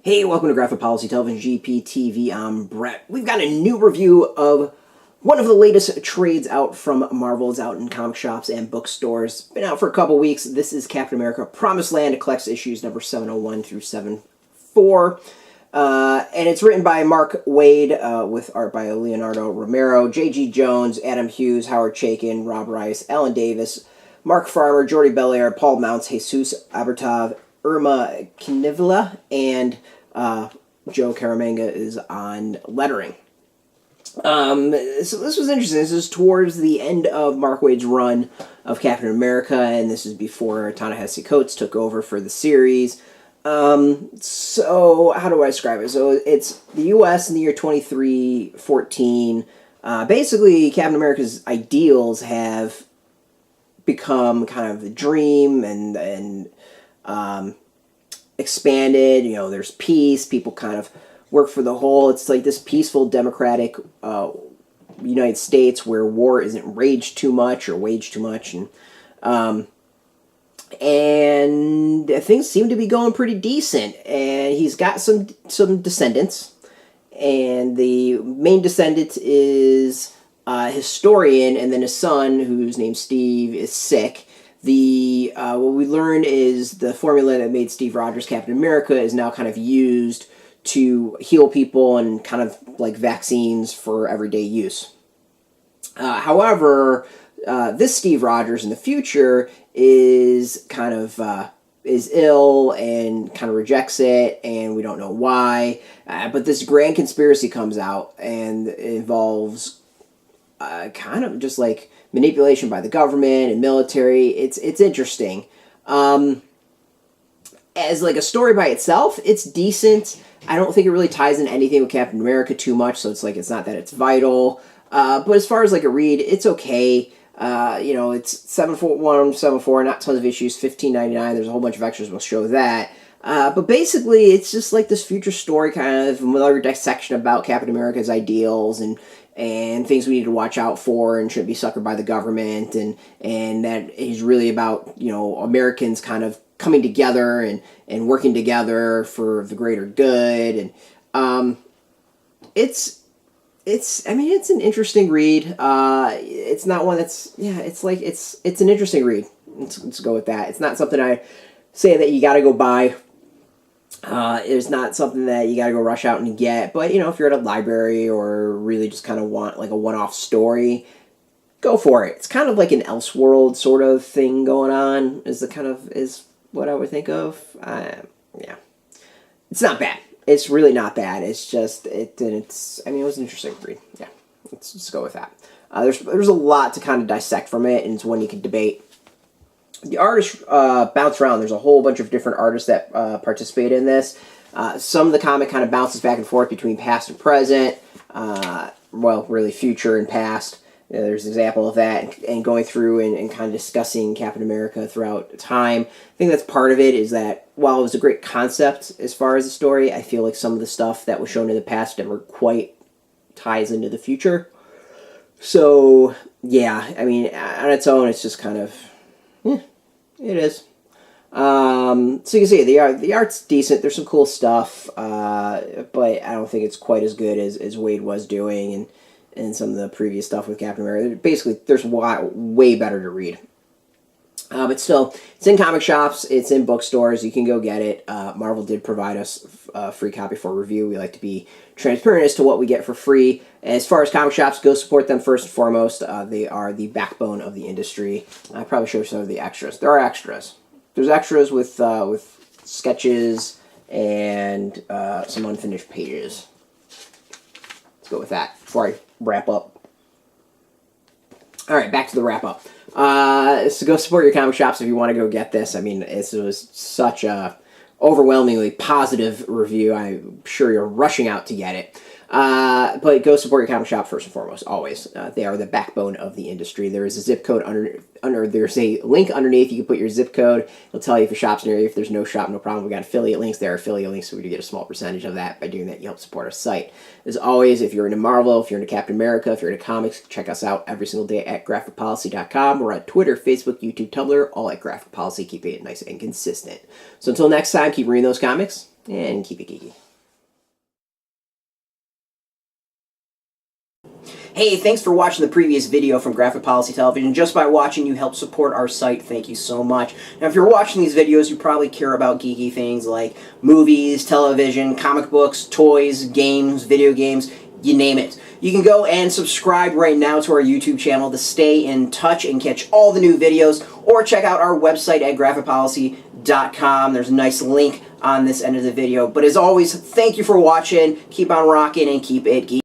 Hey, welcome to Graphic Policy Television GPTV. I'm Brett. We've got a new review of one of the latest trades out from Marvel. It's out in comic shops and bookstores. Been out for a couple weeks. This is Captain America Promised Land. It collects issues number 701 through 74. And it's written by Mark Waid with art by Leonardo, Romero, J.G. Jones, Adam Hughes, Howard Chaykin, Rob Reis, Alan Davis, Mark Farmer, Jordie Bellaire, Paul Mounts, Jesus Aburtov, Irma, Knivila, and Joe Caramagna is on lettering. So this was interesting. This is towards the end of Mark Waid's run of Captain America, and this is before Ta-Nehisi Coates took over for the series. So how do I describe it? So it's the U.S. in the year 2314. Basically, Captain America's ideals have become kind of the dream and expanded. You know, there's peace. People kind of work for the whole. It's like this peaceful, democratic United States where war isn't waged too much, and things seem to be going pretty decent. And he's got some descendants, and the main descendant is a historian, and then his son, whose name's Steve, is sick. What we learned is the formula that made Steve Rogers Captain America is now kind of used to heal people and kind of like vaccines for everyday use. However, this Steve Rogers in the future is kind of is ill and kind of rejects it, and we don't know why. But this grand conspiracy comes out, and it involves kind of just like manipulation by the government and military. It's interesting. As like a story by itself, it's decent. I don't think it really ties in anything with Captain America too much, so it's like it's not that it's vital. But as far as like a read, it's okay. It's 741, 74, not tons of issues, $15.99. There's a whole bunch of extras. We'll show that. But basically, it's just like this future story kind of another dissection about Captain America's ideals and things we need to watch out for and shouldn't be suckered by the government, and that is really about, Americans kind of coming together and working together for the greater good. And it's an interesting read. It's not one that's, it's an interesting read. Let's go with that. It's not something I say that you got to go buy. It's not something that you gotta go rush out and get, but if you're at a library or really just kind of want like a one-off story, go for it. It's kind of like an Elseworld sort of thing going on, is what I would think of. Yeah, it's not bad. It's really not bad. It's just it was an interesting read. Yeah, let's just go with that. There's a lot to kind of dissect from it, and it's one you can debate. The artists bounce around. There's a whole bunch of different artists that participate in this. Some of the comic kind of bounces back and forth between past and present. Really future and past. There's an example of that, and going through and kind of discussing Captain America throughout time. I think that's part of it, is that while it was a great concept as far as the story, I feel like some of the stuff that was shown in the past never quite ties into the future. So, yeah, on its own, it's just kind of... it is. So you can see the art's decent. There's some cool stuff, but I don't think it's quite as good as Waid was doing and some of the previous stuff with Captain America. Basically, there's way better to read. But still, it's in comic shops. It's in bookstores. You can go get it. Marvel did provide us a free copy for review. We like to be transparent as to what we get for free. As far as comic shops, go support them first and foremost. They are the backbone of the industry. I probably show some of the extras. There are extras. There's extras with sketches and some unfinished pages. Let's go with that before I wrap up. All right, back to the wrap up. So go support your comic shops if you want to go get this. It was such a overwhelmingly positive review. I'm sure you're rushing out to get it. But go support your comic shop first and foremost, always. They are the backbone of the industry. There is a zip code there's a link underneath. You can put your zip code. It'll tell you if your shop's near you. If there's no shop, no problem. We got affiliate links. There are affiliate links, so we do get a small percentage of that. By doing that, you help support our site. As always, if you're into Marvel, if you're into Captain America, if you're into comics, check us out every single day at graphicpolicy.com. We're on Twitter, Facebook, YouTube, Tumblr, all at Graphic Policy, keeping it nice and consistent. So until next time, keep reading those comics, and keep it geeky. Hey, thanks for watching the previous video from Graphic Policy Television. Just by watching, you help support our site. Thank you so much. Now, if you're watching these videos, you probably care about geeky things like movies, television, comic books, toys, games, video games, you name it. You can go and subscribe right now to our YouTube channel to stay in touch and catch all the new videos, or check out our website at graphicpolicy.com. There's a nice link on this end of the video. But as always, thank you for watching. Keep on rocking and keep it geeky.